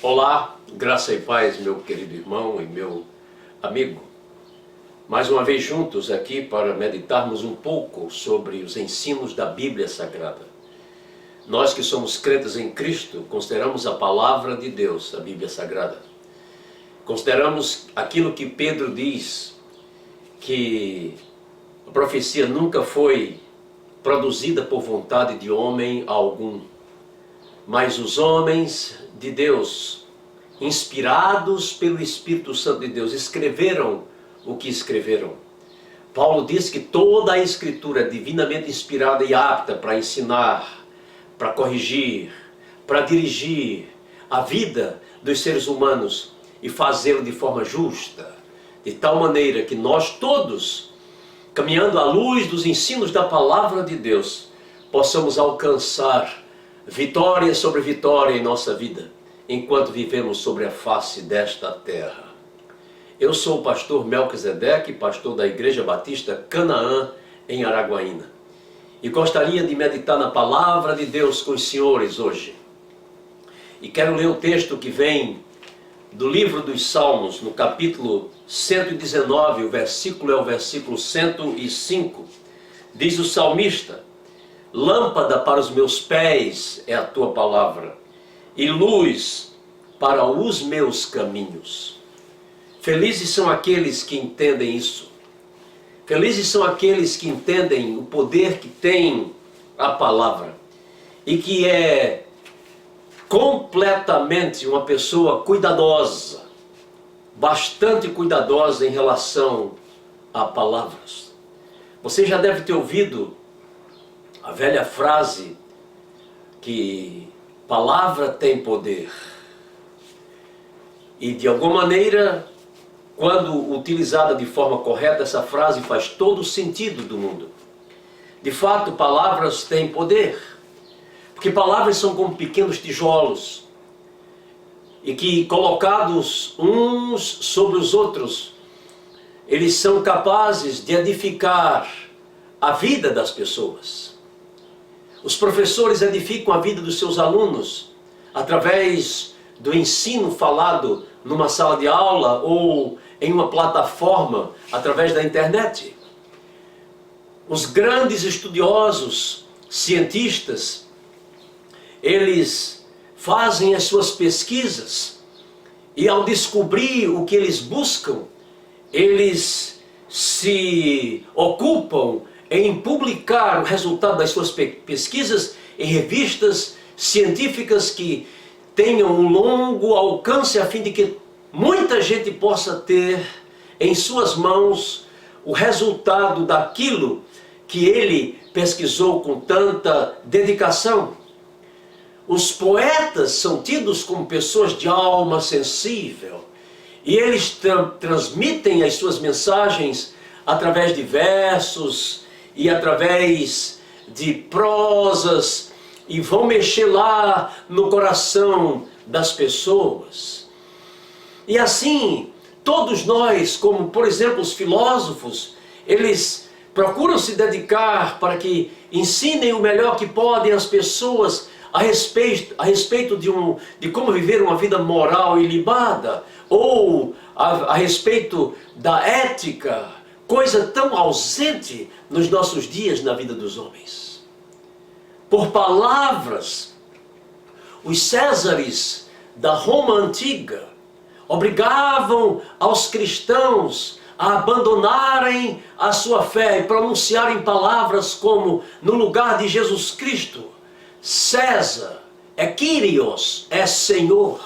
Olá, graça e paz, meu querido irmão e meu amigo. Mais uma vez juntos aqui para meditarmos um pouco sobre os ensinos da Bíblia Sagrada. Nós que somos crentes em Cristo, consideramos a palavra de Deus, a Bíblia Sagrada. Consideramos aquilo que Pedro diz, que a profecia nunca foi produzida por vontade de homem algum, mas os homens de Deus, inspirados pelo Espírito Santo de Deus, escreveram o que escreveram. Paulo diz que toda a Escritura é divinamente inspirada e apta para ensinar, para corrigir, para dirigir a vida dos seres humanos e fazê-lo de forma justa, de tal maneira que nós todos, caminhando à luz dos ensinos da palavra de Deus, possamos alcançar vitória sobre vitória em nossa vida, enquanto vivemos sobre a face desta terra. Eu sou o pastor Melquisedeque, pastor da Igreja Batista Canaã, em Araguaína. E gostaria de meditar na palavra de Deus com os senhores hoje. E quero ler o texto que vem do livro dos Salmos, no capítulo 119, o versículo é o versículo 105. Diz o salmista: lâmpada para os meus pés é a tua palavra, e luz para os meus caminhos. Felizes são aqueles que entendem isso. Felizes são aqueles que entendem o poder que tem a palavra e que é completamente uma pessoa cuidadosa, bastante cuidadosa em relação a palavras. Você já deve ter ouvido a velha frase que palavra tem poder. E de alguma maneira, quando utilizada de forma correta, essa frase faz todo o sentido do mundo. De fato, palavras têm poder, porque palavras são como pequenos tijolos, e que colocados uns sobre os outros, eles são capazes de edificar a vida das pessoas. Os professores edificam a vida dos seus alunos através do ensino falado numa sala de aula ou em uma plataforma através da internet. Os grandes estudiosos, cientistas, eles fazem as suas pesquisas e ao descobrir o que eles buscam, eles se ocupam em publicar o resultado das suas pesquisas em revistas científicas que tenham um longo alcance, a fim de que muita gente possa ter em suas mãos o resultado daquilo que ele pesquisou com tanta dedicação. Os poetas são tidos como pessoas de alma sensível e eles transmitem as suas mensagens através de versos e através de prosas, e vão mexer lá no coração das pessoas. E assim, todos nós, como por exemplo os filósofos, eles procuram se dedicar para que ensinem o melhor que podem às pessoas a respeito de como viver uma vida moral ilibada, ou a respeito da ética, coisa tão ausente nos nossos dias na vida dos homens. Por palavras, os césares da Roma antiga obrigavam aos cristãos a abandonarem a sua fé e pronunciarem palavras como, no lugar de Jesus Cristo, César é Kyrios, é Senhor.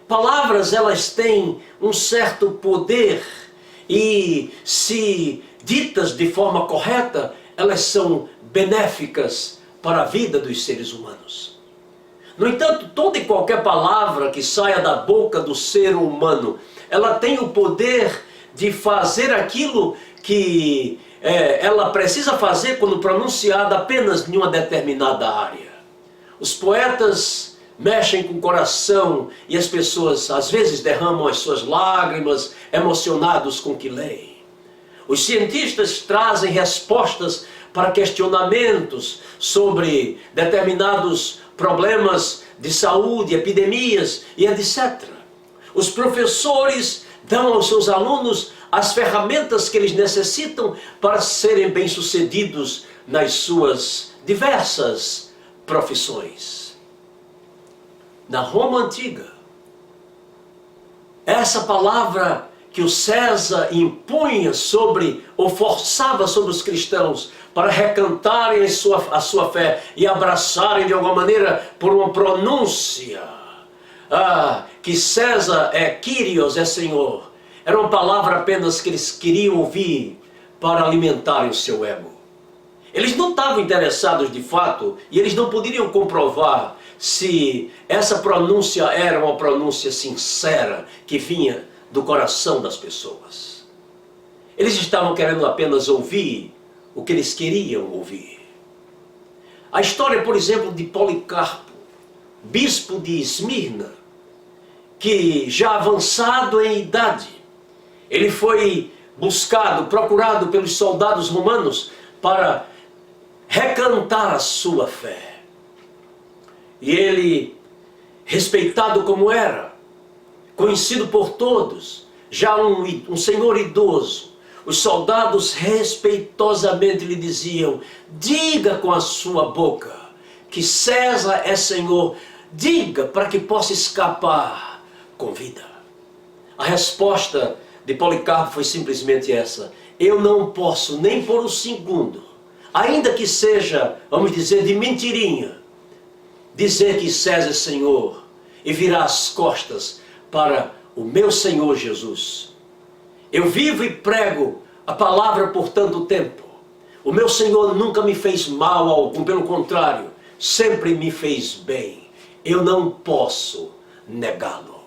Palavras, elas têm um certo poder e, se ditas de forma correta, elas são benéficas para a vida dos seres humanos. No entanto, toda e qualquer palavra que saia da boca do ser humano, ela tem o poder de fazer aquilo que ela precisa fazer quando pronunciada apenas em uma determinada área. Os poetas mexem com o coração e as pessoas às vezes derramam as suas lágrimas, emocionados com o que leem. Os cientistas trazem respostas para questionamentos sobre determinados problemas de saúde, epidemias e etc. Os professores dão aos seus alunos as ferramentas que eles necessitam para serem bem-sucedidos nas suas diversas profissões. Na Roma antiga, essa palavra que o César impunha sobre, ou forçava sobre os cristãos para recantarem a sua fé e abraçarem de alguma maneira por uma pronúncia, que César é Kyrios, é Senhor, era uma palavra apenas que eles queriam ouvir para alimentarem o seu ego. Eles não estavam interessados de fato, e eles não poderiam comprovar se essa pronúncia era uma pronúncia sincera que vinha do coração das pessoas. Eles estavam querendo apenas ouvir o que eles queriam ouvir. A história, por exemplo, de Policarpo, bispo de Esmirna, que já avançado em idade, ele foi buscado, procurado pelos soldados romanos para recantar a sua fé. E ele, respeitado como era, conhecido por todos, já um senhor idoso, os soldados respeitosamente lhe diziam: diga com a sua boca que César é Senhor, diga para que possa escapar com vida. A resposta de Policarpo foi simplesmente essa: eu não posso nem por um segundo, ainda que seja, vamos dizer, de mentirinha, dizer que César é Senhor e virar as costas para o meu Senhor Jesus. Eu vivo e prego a palavra por tanto tempo. O meu Senhor nunca me fez mal algum, pelo contrário, sempre me fez bem. Eu não posso negá-lo.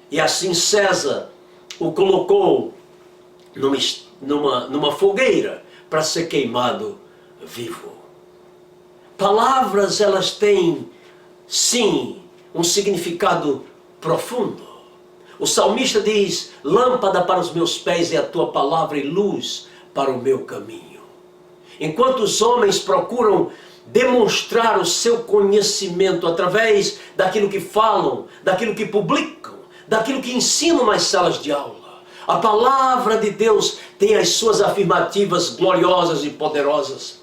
E assim César o colocou numa fogueira para ser queimado vivo. Palavras, elas têm, sim, um significado profundo. O salmista diz: lâmpada para os meus pés é a tua palavra e luz para o meu caminho. Enquanto os homens procuram demonstrar o seu conhecimento através daquilo que falam, daquilo que publicam, daquilo que ensinam nas salas de aula, a palavra de Deus tem as suas afirmativas gloriosas e poderosas.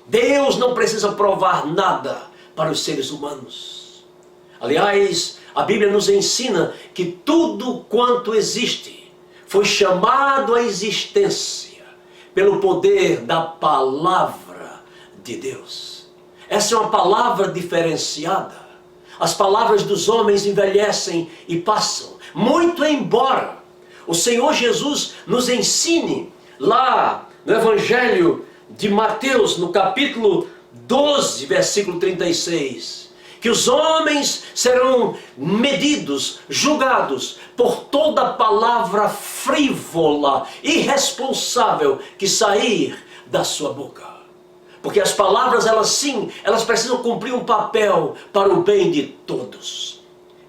Deus não precisa provar nada para os seres humanos. Aliás, a Bíblia nos ensina que tudo quanto existe foi chamado à existência pelo poder da palavra de Deus. Essa é uma palavra diferenciada. As palavras dos homens envelhecem e passam, muito embora o Senhor Jesus nos ensine lá no Evangelho de Mateus, no capítulo 12, versículo 36, que os homens serão medidos, julgados por toda palavra frívola, irresponsável que sair da sua boca. Porque as palavras, elas precisam cumprir um papel para o bem de todos.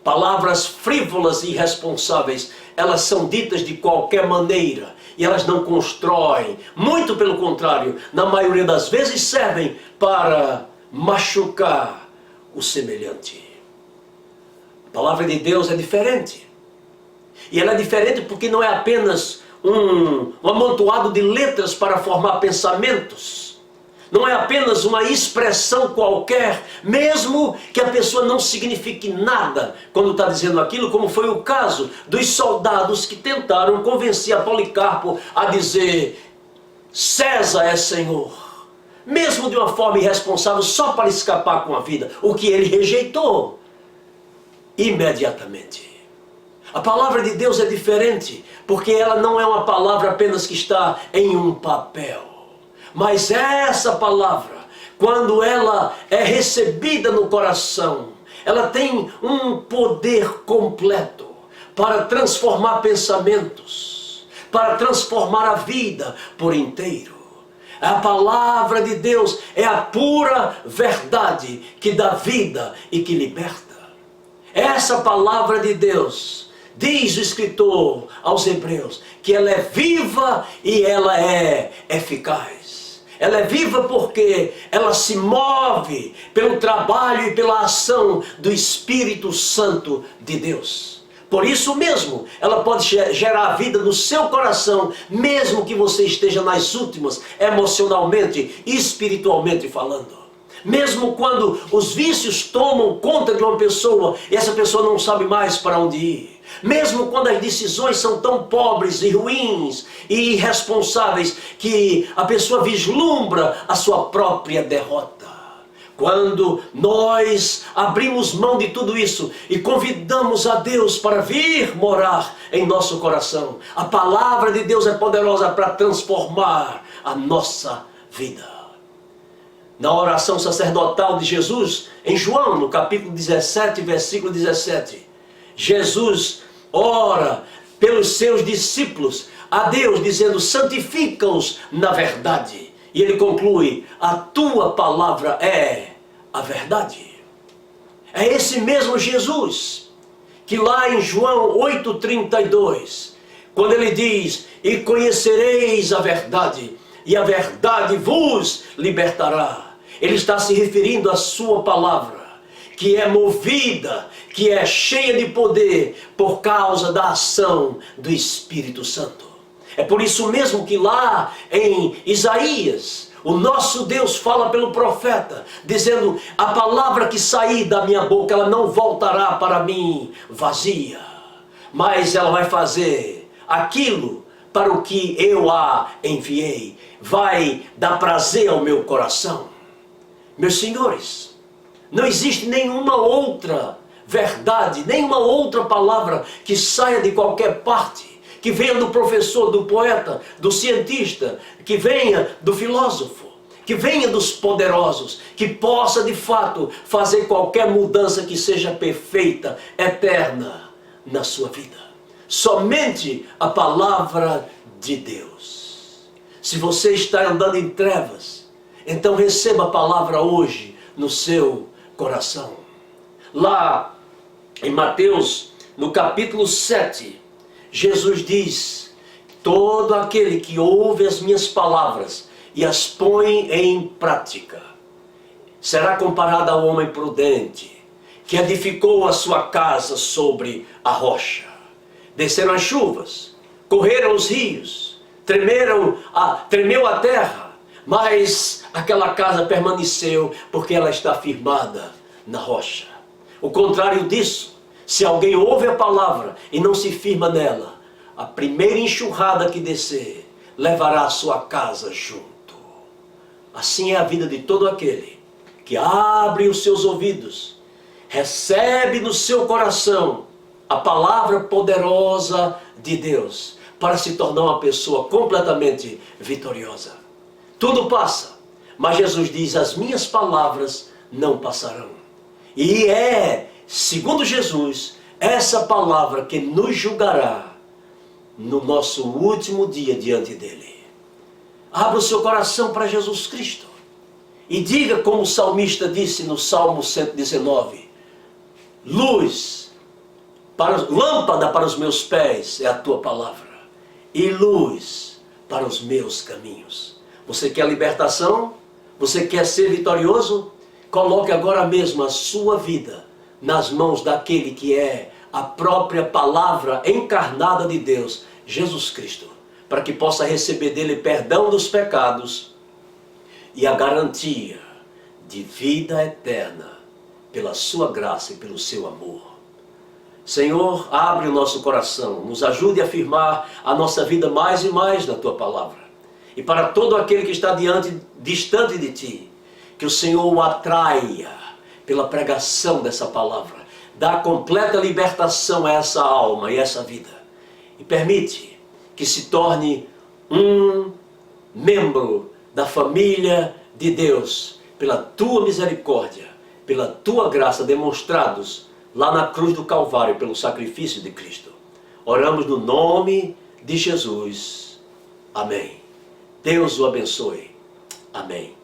Palavras frívolas e irresponsáveis, elas são ditas de qualquer maneira e elas não constroem. Muito pelo contrário, na maioria das vezes servem para machucar o semelhante. A palavra de Deus é diferente. E ela é diferente porque não é apenas um amontoado de letras para formar pensamentos. Não é apenas uma expressão qualquer, mesmo que a pessoa não signifique nada quando está dizendo aquilo, como foi o caso dos soldados que tentaram convencer a Policarpo a dizer: César é Senhor, mesmo de uma forma irresponsável, só para escapar com a vida, o que ele rejeitou imediatamente. A palavra de Deus é diferente, porque ela não é uma palavra apenas que está em um papel. Mas essa palavra, quando ela é recebida no coração, ela tem um poder completo para transformar pensamentos, para transformar a vida por inteiro. A palavra de Deus é a pura verdade que dá vida e que liberta. Essa palavra de Deus, diz o escritor aos Hebreus, que ela é viva e ela é eficaz. Ela é viva porque ela se move pelo trabalho e pela ação do Espírito Santo de Deus. Por isso mesmo, ela pode gerar vida no seu coração, mesmo que você esteja nas últimas, emocionalmente e espiritualmente falando. Mesmo quando os vícios tomam conta de uma pessoa e essa pessoa não sabe mais para onde ir. Mesmo quando as decisões são tão pobres e ruins e irresponsáveis que a pessoa vislumbra a sua própria derrota. Quando nós abrimos mão de tudo isso e convidamos a Deus para vir morar em nosso coração, a palavra de Deus é poderosa para transformar a nossa vida. Na oração sacerdotal de Jesus, em João, no capítulo 17, versículo 17, Jesus ora pelos seus discípulos a Deus, dizendo: santifica-os na verdade. E ele conclui: a tua palavra é a verdade. É esse mesmo Jesus que lá em João 8,32, quando ele diz: e conhecereis a verdade, e a verdade vos libertará. Ele está se referindo à sua palavra, que é movida, que é cheia de poder por causa da ação do Espírito Santo. É por isso mesmo que lá em Isaías, o nosso Deus fala pelo profeta, dizendo: a palavra que sair da minha boca, ela não voltará para mim vazia, mas ela vai fazer aquilo para o que eu a enviei. Vai dar prazer ao meu coração. Meus senhores, não existe nenhuma outra verdade, nenhuma outra palavra que saia de qualquer parte, que venha do professor, do poeta, do cientista, que venha do filósofo, que venha dos poderosos, que possa de fato fazer qualquer mudança que seja perfeita, eterna na sua vida. Somente a palavra de Deus. Se você está andando em trevas, então receba a palavra hoje no seu coração. Lá em Mateus, no capítulo 7, Jesus diz: todo aquele que ouve as minhas palavras e as põe em prática será comparado ao homem prudente que edificou a sua casa sobre a rocha. Desceram as chuvas, correram os rios, tremeu a terra, mas aquela casa permaneceu porque ela está firmada na rocha. O contrário disso, se alguém ouve a palavra e não se firma nela, a primeira enxurrada que descer levará a sua casa junto. Assim é a vida de todo aquele que abre os seus ouvidos, recebe no seu coração a palavra poderosa de Deus para se tornar uma pessoa completamente vitoriosa. Tudo passa, mas Jesus diz: as minhas palavras não passarão. E é, segundo Jesus, essa palavra que nos julgará no nosso último dia diante dele. Abra o seu coração para Jesus Cristo e diga como o salmista disse no Salmo 119: lâmpada para os meus pés é a tua palavra e luz para os meus caminhos. Você quer libertação? Você quer ser vitorioso? Coloque agora mesmo a sua vida nas mãos daquele que é a própria palavra encarnada de Deus, Jesus Cristo, para que possa receber dele perdão dos pecados e a garantia de vida eterna pela sua graça e pelo seu amor. Senhor, abre o nosso coração, nos ajude a afirmar a nossa vida mais e mais na tua palavra. E para todo aquele que está distante de ti, que o Senhor o atraia pela pregação dessa palavra. Dá completa libertação a essa alma e essa vida. E permite que se torne um membro da família de Deus, pela tua misericórdia, pela tua graça demonstrados lá na cruz do Calvário, pelo sacrifício de Cristo. Oramos no nome de Jesus. Amém. Deus o abençoe. Amém.